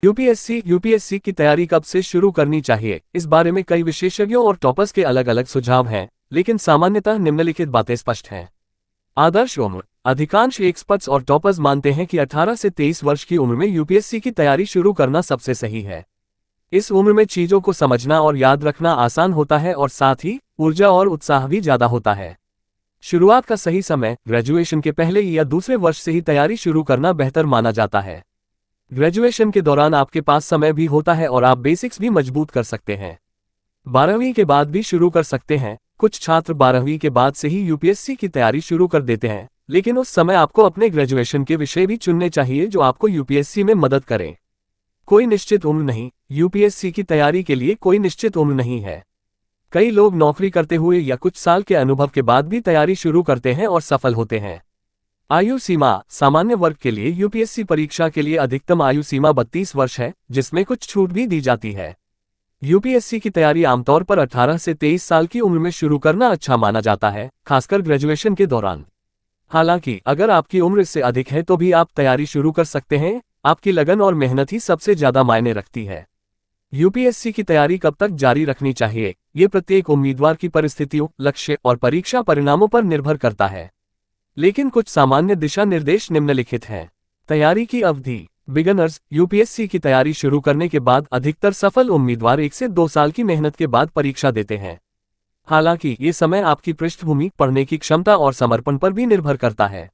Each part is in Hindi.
यूपीएससी की तैयारी कब से शुरू करनी चाहिए, इस बारे में कई विशेषज्ञों और टॉपर्स के अलग अलग सुझाव हैं, लेकिन सामान्यतः निम्नलिखित बातें स्पष्ट हैं। आदर्श उम्र। अधिकांश एक्सपर्ट्स और टॉपर्स मानते हैं कि 18 से 23 वर्ष की उम्र में यूपीएससी की तैयारी शुरू करना सबसे सही है। इस उम्र में चीजों को समझना और याद रखना आसान होता है और साथ ही ऊर्जा और उत्साह भी ज्यादा होता है। शुरुआत का सही समय ग्रेजुएशन के पहले या दूसरे वर्ष से ही तैयारी शुरू करना बेहतर माना जाता है। ग्रेजुएशन के दौरान आपके पास समय भी होता है और आप बेसिक्स भी मजबूत कर सकते हैं। 12वीं के बाद भी शुरू कर सकते हैं। कुछ छात्र 12वीं के बाद से ही यूपीएससी की तैयारी शुरू कर देते हैं, लेकिन उस समय आपको अपने ग्रेजुएशन के विषय भी चुनने चाहिए जो आपको यूपीएससी में मदद करें। कोई निश्चित उम्र नहीं। यूपीएससी की तैयारी के लिए कोई निश्चित उम्र नहीं है। कई लोग नौकरी करते हुए या कुछ साल के अनुभव के बाद भी तैयारी शुरू करते हैं और सफल होते हैं। आयु सीमा। सामान्य वर्ग के लिए यूपीएससी परीक्षा के लिए अधिकतम आयु सीमा 32 वर्ष है, जिसमें कुछ छूट भी दी जाती है। यूपीएससी की तैयारी आमतौर पर 18 से 23 साल की उम्र में शुरू करना अच्छा माना जाता है, खासकर ग्रेजुएशन के दौरान। हालांकि अगर आपकी उम्र इससे अधिक है तो भी आप तैयारी शुरू कर सकते हैं। आपकी लगन और मेहनत ही सबसे ज्यादा मायने रखती है। यूपीएससी की तैयारी कब तक जारी रखनी चाहिए, ये प्रत्येक उम्मीदवार की परिस्थितियों, लक्ष्य और परीक्षा परिणामों पर निर्भर करता है, लेकिन कुछ सामान्य दिशा निर्देश निम्नलिखित हैं। तैयारी की अवधि। बिगनर्स। यूपीएससी की तैयारी शुरू करने के बाद अधिकतर सफल उम्मीदवार 1 से 2 साल की मेहनत के बाद परीक्षा देते हैं। हालांकि ये समय आपकी पृष्ठभूमि, पढ़ने की क्षमता और समर्पण पर भी निर्भर करता है।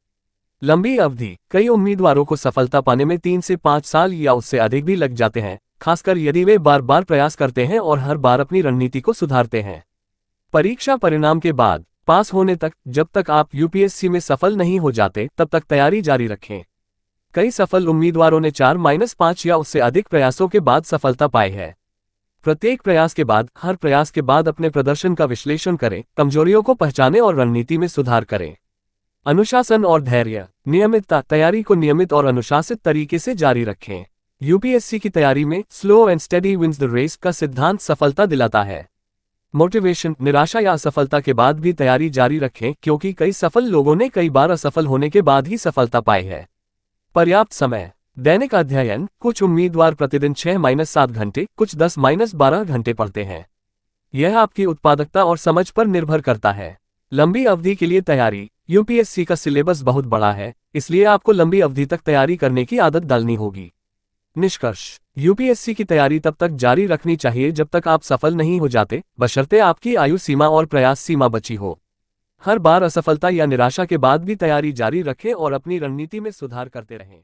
लंबी अवधि। कई उम्मीदवारों को सफलता पाने में 3 से 5 साल या उससे अधिक भी लग जाते हैं, खासकर यदि वे बार बार प्रयास करते हैं और हर बार अपनी रणनीति को सुधारते हैं। परीक्षा परिणाम के बाद पास होने तक। जब तक आप यूपीएससी में सफल नहीं हो जाते तब तक तैयारी जारी रखें। कई सफल उम्मीदवारों ने 4-5 या उससे अधिक प्रयासों के बाद सफलता पाई है। प्रत्येक प्रयास के बाद, हर प्रयास के बाद अपने प्रदर्शन का विश्लेषण करें, कमजोरियों को पहचानें और रणनीति में सुधार करें। अनुशासन और धैर्य। नियमितता। तैयारी को नियमित और अनुशासित तरीके से जारी रखें। यूपीएससी की तैयारी में slow and steady wins the race का सिद्धांत सफलता दिलाता है। मोटिवेशन। निराशा या असफलता के बाद भी तैयारी जारी रखें, क्योंकि कई सफल लोगों ने कई बार असफल होने के बाद ही सफलता पाई है। पर्याप्त समय। दैनिक अध्ययन। कुछ उम्मीदवार प्रतिदिन 6-7 घंटे, कुछ 10-12 घंटे पढ़ते हैं। यह आपकी उत्पादकता और समझ पर निर्भर करता है। लंबी अवधि के लिए तैयारी। यूपीएससी का सिलेबस बहुत बड़ा है, इसलिए आपको लंबी अवधि तक तैयारी करने की आदत डालनी होगी। निष्कर्ष। यूपीएससी की तैयारी तब तक जारी रखनी चाहिए जब तक आप सफल नहीं हो जाते, बशर्ते आपकी आयु सीमा और प्रयास सीमा बची हो। हर बार असफलता या निराशा के बाद भी तैयारी जारी रखें और अपनी रणनीति में सुधार करते रहें।